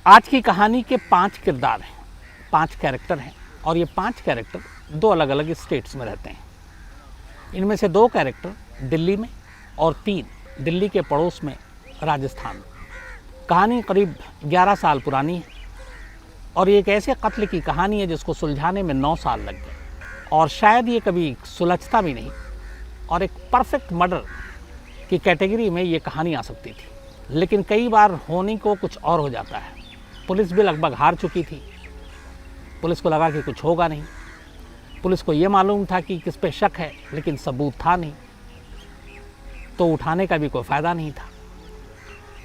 आज की कहानी के 5 किरदार हैं, 5 कैरेक्टर हैं और ये 5 कैरेक्टर 2 अलग अलग स्टेट्स में रहते हैं। इनमें से 2 कैरेक्टर दिल्ली में और 3 दिल्ली के पड़ोस में राजस्थान में। कहानी करीब 11 साल पुरानी है और ये एक ऐसे कत्ल की कहानी है जिसको सुलझाने में 9 साल लग गए और शायद ये कभी सुलझता भी नहीं और एक परफेक्ट मर्डर की कैटेगरी में ये कहानी आ सकती थी, लेकिन कई बार होने को कुछ और हो जाता है। पुलिस भी लगभग हार चुकी थी, पुलिस को लगा कि कुछ होगा नहीं, पुलिस को ये मालूम था कि किस पे शक है लेकिन सबूत था नहीं, तो उठाने का भी कोई फ़ायदा नहीं था।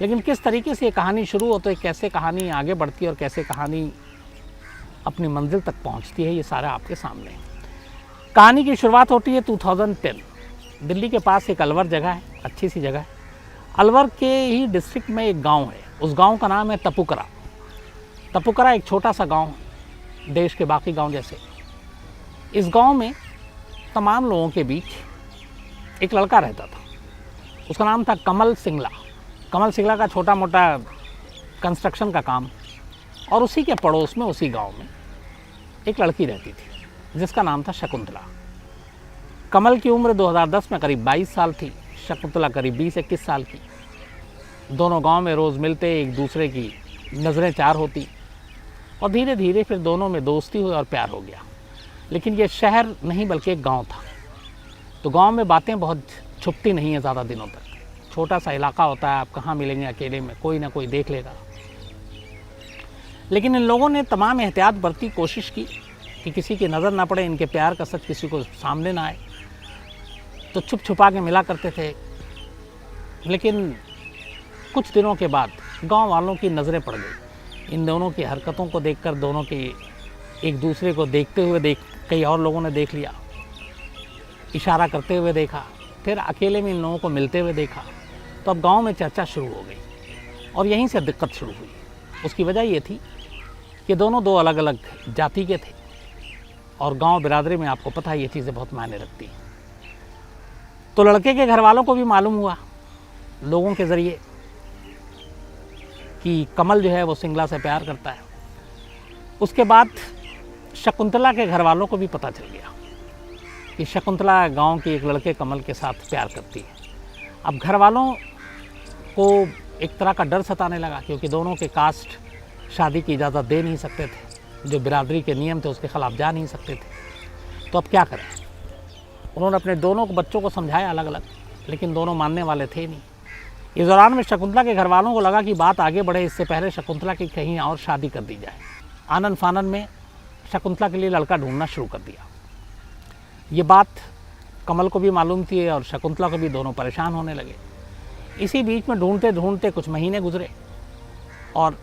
लेकिन किस तरीके से ये कहानी शुरू होती है, कैसे कहानी आगे बढ़ती है और कैसे कहानी अपनी मंजिल तक पहुंचती है, ये सारा आपके सामने है। कहानी की शुरुआत होती है 2010। दिल्ली के पास एक अलवर जगह है, अच्छी सी जगह है। अलवर के ही डिस्ट्रिक्ट में एक गांव है, उस गांव का नाम है तपुकरा। तपुकरा एक छोटा सा गांव है, देश के बाकी गांव जैसे। इस गांव में तमाम लोगों के बीच एक लड़का रहता था, उसका नाम था कमल सिंगला। कमल सिंगला का छोटा मोटा कंस्ट्रक्शन का काम, और उसी के पड़ोस में उसी गांव में एक लड़की रहती थी जिसका नाम था शकुंतला। कमल की उम्र 2010 में करीब 22 साल थी, शकुंतला करीब 20-21 साल की। दोनों गांव में रोज़ मिलते, एक दूसरे की नज़रें चार होती और धीरे धीरे फिर दोनों में दोस्ती हुई और प्यार हो गया। लेकिन ये शहर नहीं बल्कि एक गांव था, तो गांव में बातें बहुत छुपती नहीं है ज़्यादा दिनों तक। छोटा सा इलाका होता है, आप कहाँ मिलेंगे अकेले में, कोई ना कोई देख लेगा। लेकिन इन लोगों ने तमाम एहतियात बरती, कोशिश की कि किसी की नज़र ना पड़े, इनके प्यार का सच किसी को सामने ना आए, तो छुप छुपा के मिला करते थे। लेकिन कुछ दिनों के बाद गांव वालों की नज़रें पड़ गई इन दोनों की हरकतों को देखकर। दोनों के एक दूसरे को देखते हुए कई और लोगों ने देख लिया, इशारा करते हुए देखा, फिर अकेले में इन लोगों को मिलते हुए देखा। तो अब गांव में चर्चा शुरू हो गई और यहीं से दिक्कत शुरू हुई। उसकी वजह ये थी कि दोनों 2 अलग अलग जाति के थे और गांव बिरादरी में आपको पता है ये चीज़ें बहुत मायने रखती हैं। तो लड़के के घर वालों को भी मालूम हुआ लोगों के ज़रिए कि कमल जो है वो सिंगला से प्यार करता है। उसके बाद शकुंतला के घर वालों को भी पता चल गया कि शकुंतला गांव के एक लड़के कमल के साथ प्यार करती है। अब घर वालों को एक तरह का डर सताने लगा, क्योंकि दोनों के कास्ट शादी की इजाज़त दे नहीं सकते थे, जो बिरादरी के नियम थे उसके ख़िलाफ़ जा नहीं सकते थे। तो अब क्या करें? उन्होंने अपने दोनों बच्चों को समझाया अलग अलग, लेकिन दोनों मानने वाले थे नहीं। इस दौरान में शकुंतला के घर वालों को लगा कि बात आगे बढ़े, इससे पहले शकुंतला की कहीं और शादी कर दी जाए। आनन फानन में शकुंतला के लिए लड़का ढूंढना शुरू कर दिया। ये बात कमल को भी मालूम थी और शकुंतला को भी, दोनों परेशान होने लगे। इसी बीच में ढूंढते ढूंढते कुछ महीने गुजरे और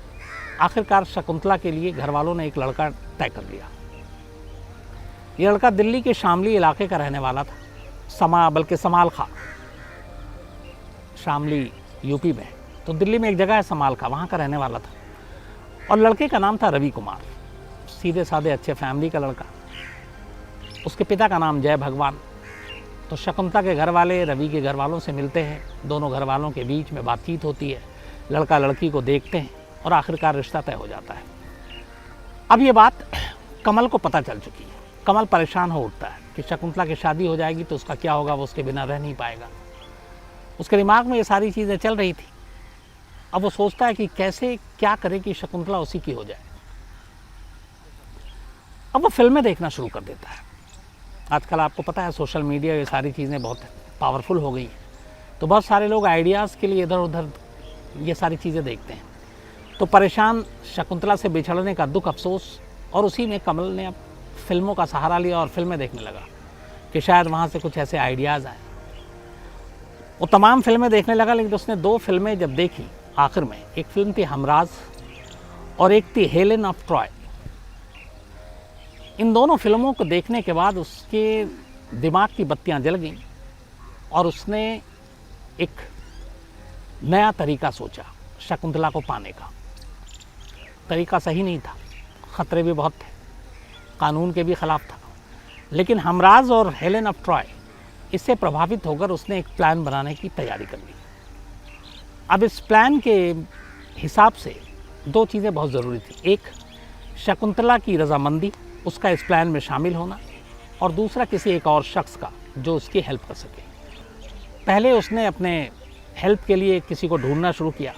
आखिरकार शकुंतला के लिए घर वालों ने एक लड़का तय कर लिया। ये लड़का दिल्ली के शामली इलाके का रहने वाला था, बल्कि समाल खां। शामली यूपी में, तो दिल्ली में एक जगह है समाल खां, वहाँ का रहने वाला था। और लड़के का नाम था रवि कुमार, सीधे साधे अच्छे फैमिली का लड़का। उसके पिता का नाम जय भगवान। तो शकुंतला के घर वाले रवि के घर वालों से मिलते हैं, दोनों घर वालों के बीच में बातचीत होती है, लड़का लड़की को देखते हैं और आखिरकार रिश्ता तय हो जाता है। अब ये बात कमल को पता चल चुकी है। कमल परेशान हो उठता है कि शकुंतला की शादी हो जाएगी तो उसका क्या होगा, वो उसके बिना रह नहीं पाएगा। उसके दिमाग में ये सारी चीज़ें चल रही थी। अब वो सोचता है कि कैसे क्या करे कि शकुंतला उसी की हो जाए। अब वो फिल्में देखना शुरू कर देता है। आजकल आपको पता है सोशल मीडिया, ये सारी चीज़ें बहुत पावरफुल हो गई हैं, तो बहुत सारे लोग आइडियाज़ के लिए इधर उधर ये सारी चीज़ें देखते हैं। तो परेशान शकुंतला से बिछड़ने का दुख, अफसोस, और उसी में कमल ने अब फिल्मों का सहारा लिया और फिल्में देखने लगा कि शायद वहाँ से कुछ ऐसे आइडियाज़ आए। वो तमाम फिल्में देखने लगा, लेकिन उसने 2 फिल्में जब देखी आखिर में, एक फिल्म थी हमराज और एक थी हेलेन ऑफ ट्रॉय। इन दोनों फिल्मों को देखने के बाद उसके दिमाग की बत्तियां जल गईं और उसने एक नया तरीका सोचा शकुंतला को पाने का। तरीका सही नहीं था, ख़तरे भी बहुत थे, कानून के भी ख़िलाफ़ था। लेकिन हमराज और हेलेन ऑफ ट्रॉय, इससे प्रभावित होकर उसने एक प्लान बनाने की तैयारी कर ली। अब इस प्लान के हिसाब से दो चीज़ें बहुत ज़रूरी थी। एक, शकुंतला की रजामंदी, उसका इस प्लान में शामिल होना, और दूसरा किसी एक और शख्स का जो उसकी हेल्प कर सके। पहले उसने अपने हेल्प के लिए किसी को ढूंढना शुरू किया,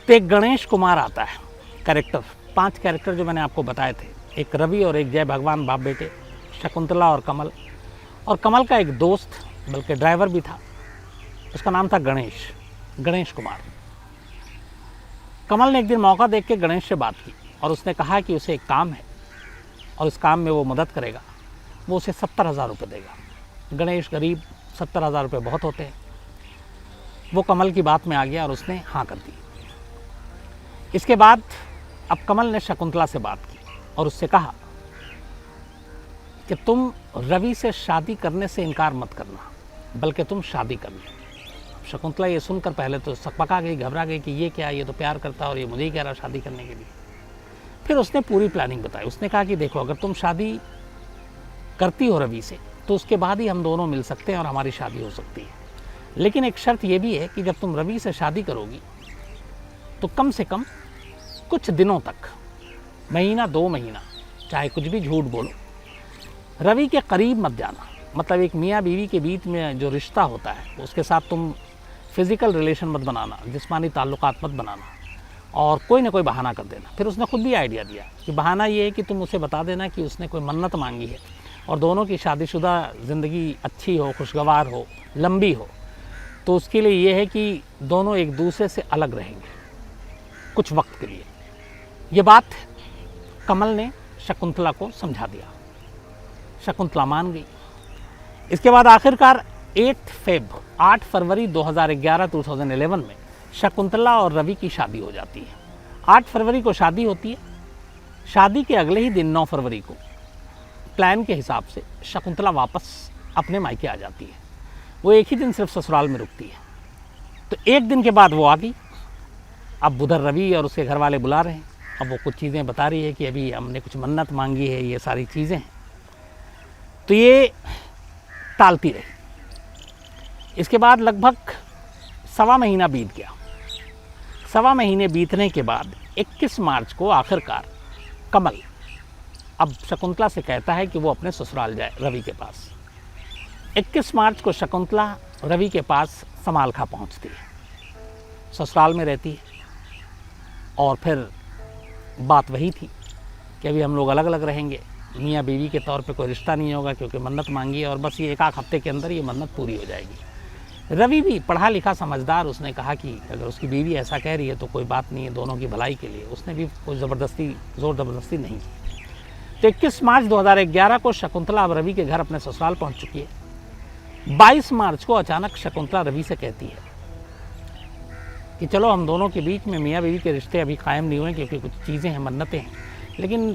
तो एक गणेश कुमार आता है कैरेक्टर। 5 कैरेक्टर जो मैंने आपको बताए थे, एक रवि और एक जय भगवान बाप बेटे, शकुंतला और कमल का एक दोस्त बल्कि ड्राइवर भी था, उसका नाम था गणेश कुमार। कमल ने एक दिन मौका देख के गणेश से बात की और उसने कहा कि उसे एक काम है और इस काम में वो मदद करेगा, वो उसे 70,000 रुपये देगा। गणेश गरीब, 70,000 रुपये बहुत होते हैं। वो कमल की बात में आ गया और उसने हाँ कर दी। इसके बाद अब कमल ने शकुंतला से बात की और उससे कहा कि तुम रवि से शादी करने से इनकार मत करना, बल्कि तुम शादी कर लो। शकुंतला ये सुनकर पहले तो सकपका गई, घबरा गई कि ये क्या, ये तो प्यार करता है और ये मुझे ही कह रहा शादी करने के लिए। फिर उसने पूरी प्लानिंग बताई। उसने कहा कि देखो, अगर तुम शादी करती हो रवि से तो उसके बाद ही हम दोनों मिल सकते हैं और हमारी शादी हो सकती है। लेकिन एक शर्त ये भी है कि जब तुम रवि से शादी करोगी तो कम से कम कुछ दिनों तक, महीना 2 महीना, चाहे कुछ भी झूठ बोलो, रवि के करीब मत जाना। मतलब एक मियाँ बीवी के बीच में जो रिश्ता होता है उसके साथ तुम फिज़िकल रिलेशन मत बनाना, जिस्मानी ताल्लुकात मत बनाना, और कोई ना कोई बहाना कर देना। फिर उसने खुद भी आइडिया दिया कि बहाना ये है कि तुम उसे बता देना कि उसने कोई मन्नत मांगी है और दोनों की शादीशुदा ज़िंदगी अच्छी हो, खुशगवार हो, लंबी हो, तो उसके लिए ये है कि दोनों एक दूसरे से अलग रहेंगे कुछ वक्त के लिए। ये बात कमल ने शकुंतला को समझा दिया। शकुंतला मान गई। इसके बाद आखिरकार 8 फरवरी 2011 में शकुंतला और रवि की शादी हो जाती है। 8 फरवरी को शादी होती है। शादी के अगले ही दिन 9 फरवरी को प्लान के हिसाब से शकुंतला वापस अपने मायके आ जाती है। वो एक ही दिन सिर्फ ससुराल में रुकती है। तो एक दिन के बाद वो आ गई। अब उधर रवि और उसके घर वाले बुला रहे हैं। अब वो कुछ चीज़ें बता रही है कि अभी हमने कुछ मन्नत मांगी है, ये सारी चीज़ें हैं। तो ये टालती रही। इसके बाद लगभग 1.25 महीना बीत गया। 1.25 महीने बीतने के बाद 21 मार्च को आखिरकार कमल अब शकुंतला से कहता है कि वो अपने ससुराल जाए, रवि के पास। 21 मार्च को शकुंतला रवि के पास समालखा पहुंचती है, ससुराल में रहती है। और फिर बात वही थी कि अभी हम लोग अलग अलग रहेंगे, मियाँ बीवी के तौर पे कोई रिश्ता नहीं होगा क्योंकि मन्नत मांगी है और बस ये 1 हफ्ते के अंदर ये मन्नत पूरी हो जाएगी। रवि भी पढ़ा लिखा समझदार, उसने कहा कि अगर उसकी बीवी ऐसा कह रही है तो कोई बात नहीं है, दोनों की भलाई के लिए। उसने भी कोई ज़ोर ज़बरदस्ती नहीं की। तो 21 मार्च 2011 को शकुंतला अब रवि के घर अपने ससुराल पहुंच चुकी है। 22 मार्च को अचानक शकुंतला रवि से कहती है कि चलो हम दोनों के बीच में मियाँ बीवी के रिश्ते अभी कायम नहीं हुए क्योंकि कुछ चीज़ें हैं, मन्नतें हैं, लेकिन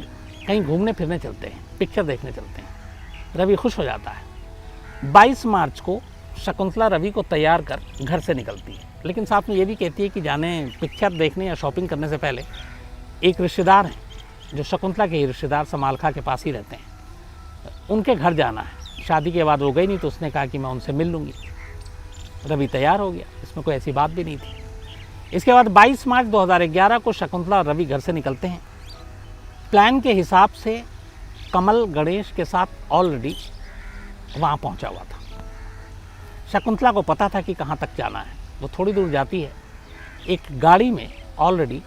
कहीं घूमने फिरने चलते हैं, पिक्चर देखने चलते हैं। रवि खुश हो जाता है। 22 मार्च को शकुंतला रवि को तैयार कर घर से निकलती है, लेकिन साथ में ये भी कहती है कि जाने पिक्चर देखने या शॉपिंग करने से पहले एक रिश्तेदार हैं जो शकुंतला के ही रिश्तेदार समालखा के पास ही रहते हैं, उनके घर जाना है। शादी के बाद वो गई नहीं तो उसने कहा कि मैं उनसे मिल लूँगी। रवि तैयार हो गया, इसमें कोई ऐसी बात भी नहीं थी। इसके बाद 22 मार्च 2011 को शकुंतला और रवि घर से निकलते हैं। प्लान के हिसाब से कमल गणेश के साथ ऑलरेडी वहाँ पहुँचा हुआ था। शकुंतला को पता था कि कहाँ तक जाना है। वो थोड़ी दूर जाती है, एक गाड़ी में ऑलरेडी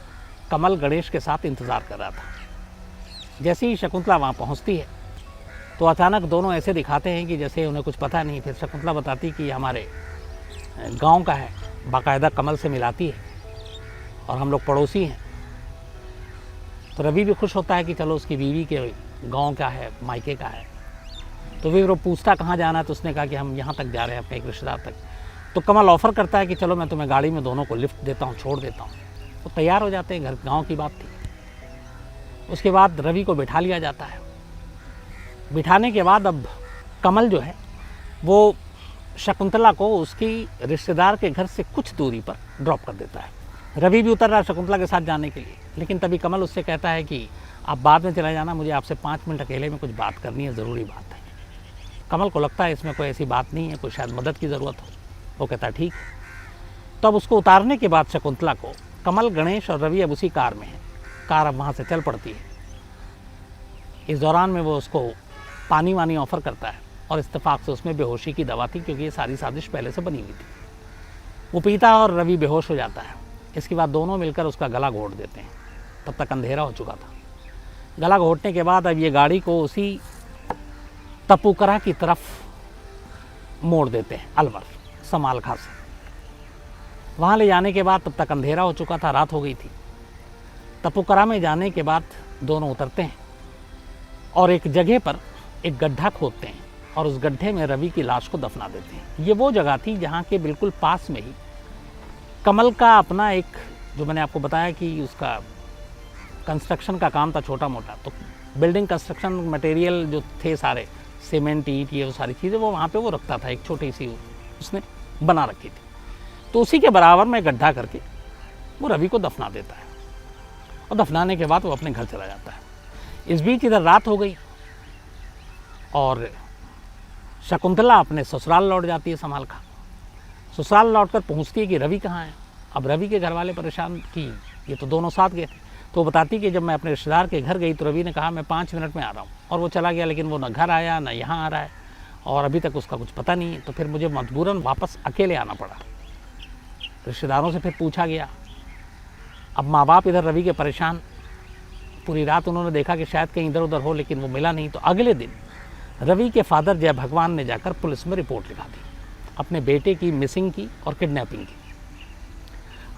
कमल गणेश के साथ इंतज़ार कर रहा था। जैसे ही शकुंतला वहाँ पहुँचती है तो अचानक दोनों ऐसे दिखाते हैं कि जैसे उन्हें कुछ पता नहीं। फिर शकुंतला बताती कि हमारे गांव का है, बाकायदा कमल से मिलाती है और हम लोग पड़ोसी हैं। तो रवि भी खुश होता है कि चलो उसकी बीवी के गांव का है, मायके का है। तो फिर वो पूछता कहाँ जाना है, तो उसने कहा कि हम यहाँ तक जा रहे हैं अपने एक रिश्तेदार तक। तो कमल ऑफ़र करता है कि चलो मैं तुम्हें गाड़ी में दोनों को लिफ्ट देता हूँ, छोड़ देता हूँ। तो तैयार हो जाते हैं, घर गाँव की बात थी। उसके बाद रवि को बिठा लिया जाता है। बिठाने के बाद अब कमल जो है वो शकुंतला को उसकी रिश्तेदार के घर से कुछ दूरी पर ड्रॉप कर देता है। रवि भी उतर रहा है शकुंतला के साथ जाने के लिए, लेकिन तभी कमल उससे कहता है कि आप बाद में चला जाना, मुझे आपसे 5 मिनट अकेले में कुछ बात करनी है, ज़रूरी बात है। कमल को लगता है इसमें कोई ऐसी बात नहीं है, कोई शायद मदद की ज़रूरत हो। वो कहता है ठीक। तो अब उसको उतारने के बाद शकुंतला को कमल, गणेश और रवि अब उसी कार में है। कार अब वहाँ से चल पड़ती है। इस दौरान में वो उसको पानी वानी ऑफ़र करता है और इत्तेफाक से उसमें बेहोशी की दवा थी, क्योंकि ये सारी साजिश पहले से बनी हुई थी। वो पीता और रवि बेहोश हो जाता है। इसके बाद दोनों मिलकर उसका गला घोट देते हैं। तब तक अंधेरा हो चुका था। गला घोटने के बाद अब ये गाड़ी को उसी तपुकरा की तरफ मोड़ देते हैं, अलवर समालखा से। वहाँ ले जाने के बाद तब तक अंधेरा हो चुका था, रात हो गई थी। तपुकरा में जाने के बाद दोनों उतरते हैं और एक जगह पर एक गड्ढा खोदते हैं और उस गड्ढे में रवि की लाश को दफना देते हैं। ये वो जगह थी जहाँ के बिल्कुल पास में ही कमल का अपना एक, जो मैंने आपको बताया कि उसका कंस्ट्रक्शन का काम था छोटा मोटा, तो बिल्डिंग कंस्ट्रक्शन मटेरियल जो थे सारे, सीमेंट, ईंट, ये वो सारी चीज़ें वो वहाँ पे वो रखता था। एक छोटी सी उसने बना रखी थी। तो उसी के बराबर में गड्ढा करके वो रवि को दफना देता है और दफनाने के बाद वो अपने घर चला जाता है। इस बीच इधर रात हो गई और शकुंतला अपने ससुराल लौट जाती है समालखा। ससुराल लौटकर पूछती है कि रवि कहाँ है। अब रवि के घर वाले परेशान कि ये तो दोनों साथ गए थे। तो वो बताती कि जब मैं अपने रिश्तेदार के घर गई तो रवि ने कहा मैं 5 मिनट में आ रहा हूँ, और वो चला गया। लेकिन वो ना घर आया ना यहाँ आ रहा है और अभी तक उसका कुछ पता नहीं है। तो फिर मुझे मजबूरन वापस अकेले आना पड़ा। रिश्तेदारों से फिर पूछा गया। अब माँ बाप इधर रवि के परेशान। पूरी रात उन्होंने देखा कि शायद कहीं इधर उधर हो, लेकिन वो मिला नहीं। तो अगले दिन रवि के फादर जय भगवान ने जाकर पुलिस में रिपोर्ट लिखा दी अपने बेटे की मिसिंग की और किडनैपिंग की।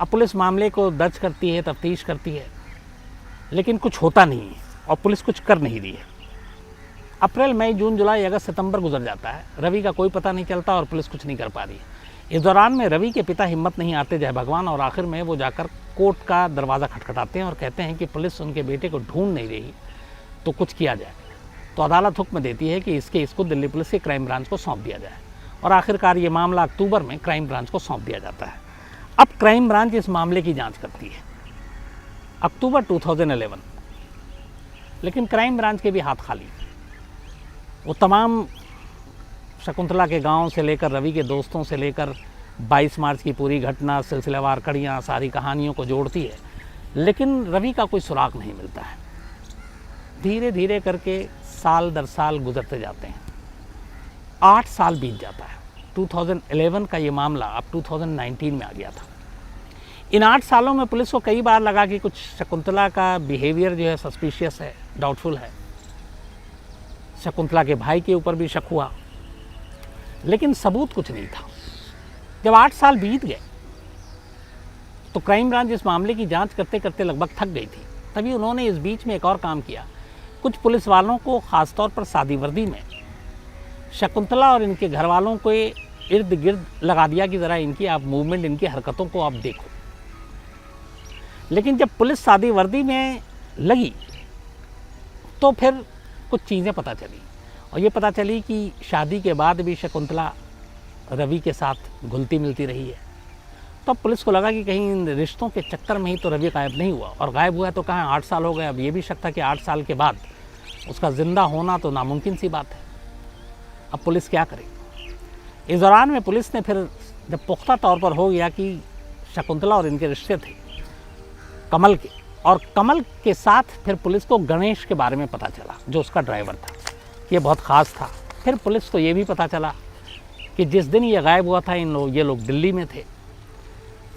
अब पुलिस मामले को दर्ज करती है, तफ्तीश करती है, लेकिन कुछ होता नहीं है और पुलिस कुछ कर नहीं रही है। अप्रैल, मई, जून, जुलाई, अगस्त, सितंबर गुजर जाता है। रवि का कोई पता नहीं चलता और पुलिस कुछ नहीं कर पा रही है। इस दौरान में रवि के पिता हिम्मत नहीं आते जय भगवान, और आखिर में वो जाकर कोर्ट का दरवाज़ा खटखटाते हैं और कहते हैं कि पुलिस उनके बेटे को ढूंढ नहीं रही, तो कुछ किया जाए। तो अदालत हुक्म देती है कि इसको दिल्ली पुलिस के क्राइम ब्रांच को सौंप दिया जाए, और आखिरकार ये मामला अक्टूबर में क्राइम ब्रांच को सौंप दिया जाता है। अब क्राइम ब्रांच इस मामले की जांच करती है अक्टूबर 2011। लेकिन क्राइम ब्रांच के भी हाथ खाली। वो तमाम शकुंतला के गांव से लेकर रवि के दोस्तों से लेकर 22 मार्च की पूरी घटना, सिलसिलेवार कड़ियाँ, सारी कहानियों को जोड़ती है, लेकिन रवि का कोई सुराग नहीं मिलता है। धीरे धीरे करके साल दर साल गुजरते जाते हैं। 8 साल बीत जाता है। 2011 का ये मामला अब 2019 में आ गया था। इन 8 सालों में पुलिस को कई बार लगा कि कुछ शकुंतला का बिहेवियर जो है सस्पिशियस है, डाउटफुल है। शकुंतला के भाई के ऊपर भी शक हुआ, लेकिन सबूत कुछ नहीं था। जब 8 साल बीत गए तो क्राइम ब्रांच इस मामले की जांच करते करते लगभग थक गई थी। तभी उन्होंने इस बीच में एक और काम किया। कुछ पुलिस वालों को, ख़ासतौर पर सादी वर्दी में, शकुंतला और इनके घर वालों को इर्द गिर्द लगा दिया कि ज़रा इनकी आप मूवमेंट, इनकी हरकतों को आप देखो। लेकिन जब पुलिस सादी वर्दी में लगी तो फिर कुछ चीज़ें पता चली, और ये पता चली कि शादी के बाद भी शकुंतला रवि के साथ घुलती मिलती रही है। तब पुलिस को लगा कि कहीं इन रिश्तों के चक्कर में ही तो रवि गायब नहीं हुआ, और गायब हुआ तो कहाँ 8 साल हो गए। अब ये भी शक था कि 8 साल के बाद उसका ज़िंदा होना तो नामुमकिन सी बात है। अब पुलिस क्या करे? इस दौरान में पुलिस ने फिर जब पुख्ता तौर पर हो गया कि शकुंतला और इनके रिश्ते थे कमल के, और कमल के साथ फिर पुलिस को गणेश के बारे में पता चला, जो उसका ड्राइवर था, ये बहुत ख़ास था। फिर पुलिस को ये भी पता चला कि जिस दिन ये गायब हुआ था ये लोग दिल्ली में थे।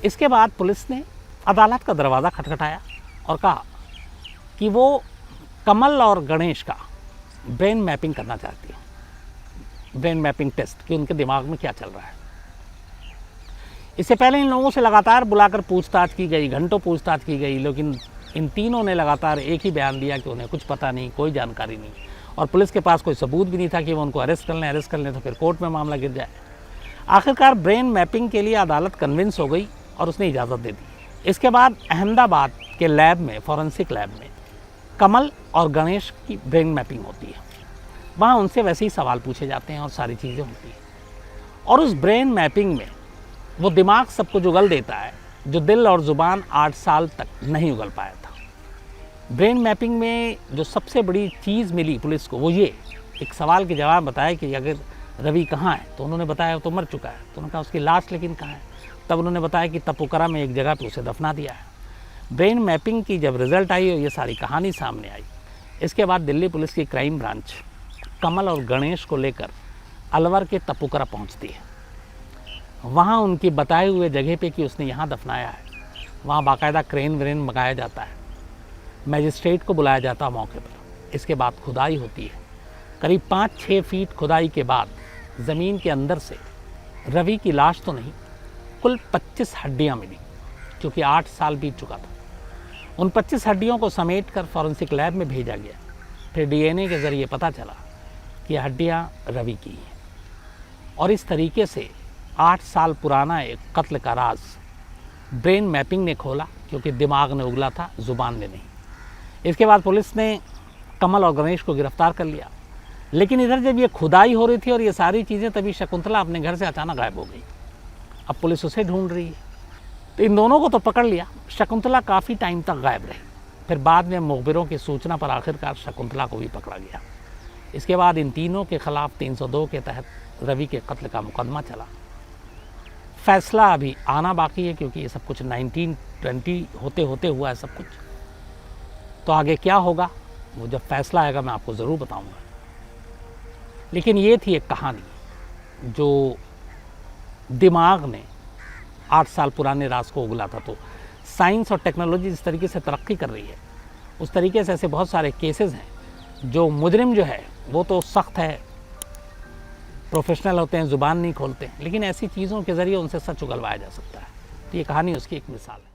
इसके बाद पुलिस ने अदालत का दरवाज़ा खटखटाया और कहा कि वो कमल और गणेश का ब्रेन मैपिंग करना चाहती है, ब्रेन मैपिंग टेस्ट, कि उनके दिमाग में क्या चल रहा है। इससे पहले इन लोगों से लगातार बुलाकर पूछताछ की गई, घंटों पूछताछ की गई, लेकिन इन तीनों ने लगातार एक ही बयान दिया कि उन्हें कुछ पता नहीं, कोई जानकारी नहीं, और पुलिस के पास कोई सबूत भी नहीं था कि वो उनको अरेस्ट कर लें तो फिर कोर्ट में मामला गिर जाए। आखिरकार ब्रेन मैपिंग के लिए अदालत कन्विंस हो गई और उसने इजाज़त दे दी। इसके बाद अहमदाबाद के लैब में, फॉरेंसिक लैब में, कमल और गणेश की ब्रेन मैपिंग होती है। वहाँ उनसे वैसे ही सवाल पूछे जाते हैं और सारी चीज़ें होती हैं, और उस ब्रेन मैपिंग में वो दिमाग सब कुछ उगल देता है जो दिल और ज़ुबान 8 साल तक नहीं उगल पाया था। ब्रेन मैपिंग में जो सबसे बड़ी चीज़ मिली पुलिस को, वो ये एक सवाल के जवाब बताया कि अगर रवि कहाँ है, तो उन्होंने बताया वो तो मर चुका है। तो उन्होंने कहा उसकी लाश लेकिन कहाँ है? तब उन्होंने बताया कि तपोकरा में एक जगह पे उसे दफना दिया है। ब्रेन मैपिंग की जब रिज़ल्ट आई और ये सारी कहानी सामने आई, इसके बाद दिल्ली पुलिस की क्राइम ब्रांच कमल और गणेश को लेकर अलवर के तपुकरा पहुंचती है। वहाँ उनकी बताए हुए जगह पे कि उसने यहाँ दफनाया है, वहाँ बाकायदा क्रेन व्रेन मंगाया जाता है, मैजिस्ट्रेट को बुलाया जाता है मौके पर। इसके बाद खुदाई होती है। करीब 5-6 फीट खुदाई के बाद ज़मीन के अंदर से रवि की लाश तो नहीं, कुल 25 हड्डियाँ मिली, क्योंकि 8 साल बीत चुका था। उन 25 हड्डियों को समेट कर फॉरेंसिक लैब में भेजा गया। फिर डीएनए के ज़रिए पता चला कि हड्डियाँ रवि की हैं। और इस तरीके से 8 साल पुराना एक कत्ल का राज ब्रेन मैपिंग ने खोला, क्योंकि दिमाग ने उगला था, ज़ुबान ने नहीं। इसके बाद पुलिस ने कमल और गणेश को गिरफ्तार कर लिया। लेकिन इधर जब ये खुदाई हो रही थी और ये सारी चीज़ें, तभी शकुंतला अपने घर से अचानक गायब हो गई। अब पुलिस उसे ढूंढ रही है। तो इन दोनों को तो पकड़ लिया, शकुंतला काफ़ी टाइम तक गायब रही। फिर बाद में मुखबिरों की सूचना पर आखिरकार शकुंतला को भी पकड़ा गया। इसके बाद इन तीनों के खिलाफ 302 के तहत रवि के कत्ल का मुकदमा चला। फैसला अभी आना बाकी है, क्योंकि ये सब कुछ 1920 होते होते हुआ है सब कुछ। तो आगे क्या होगा वो जब फैसला आएगा मैं आपको ज़रूर बताऊंगा। लेकिन ये थी एक कहानी जो दिमाग ने 8 साल पुराने राज को उगला था। तो साइंस और टेक्नोलॉजी जिस तरीके से तरक्की कर रही है, उस तरीके से ऐसे बहुत सारे केसेस हैं। जो मुजरिम जो है वो तो सख्त है, प्रोफेशनल होते हैं, ज़ुबान नहीं खोलते, लेकिन ऐसी चीज़ों के ज़रिए उनसे सच उगलवाया जा सकता है। तो ये कहानी उसकी एक मिसाल है।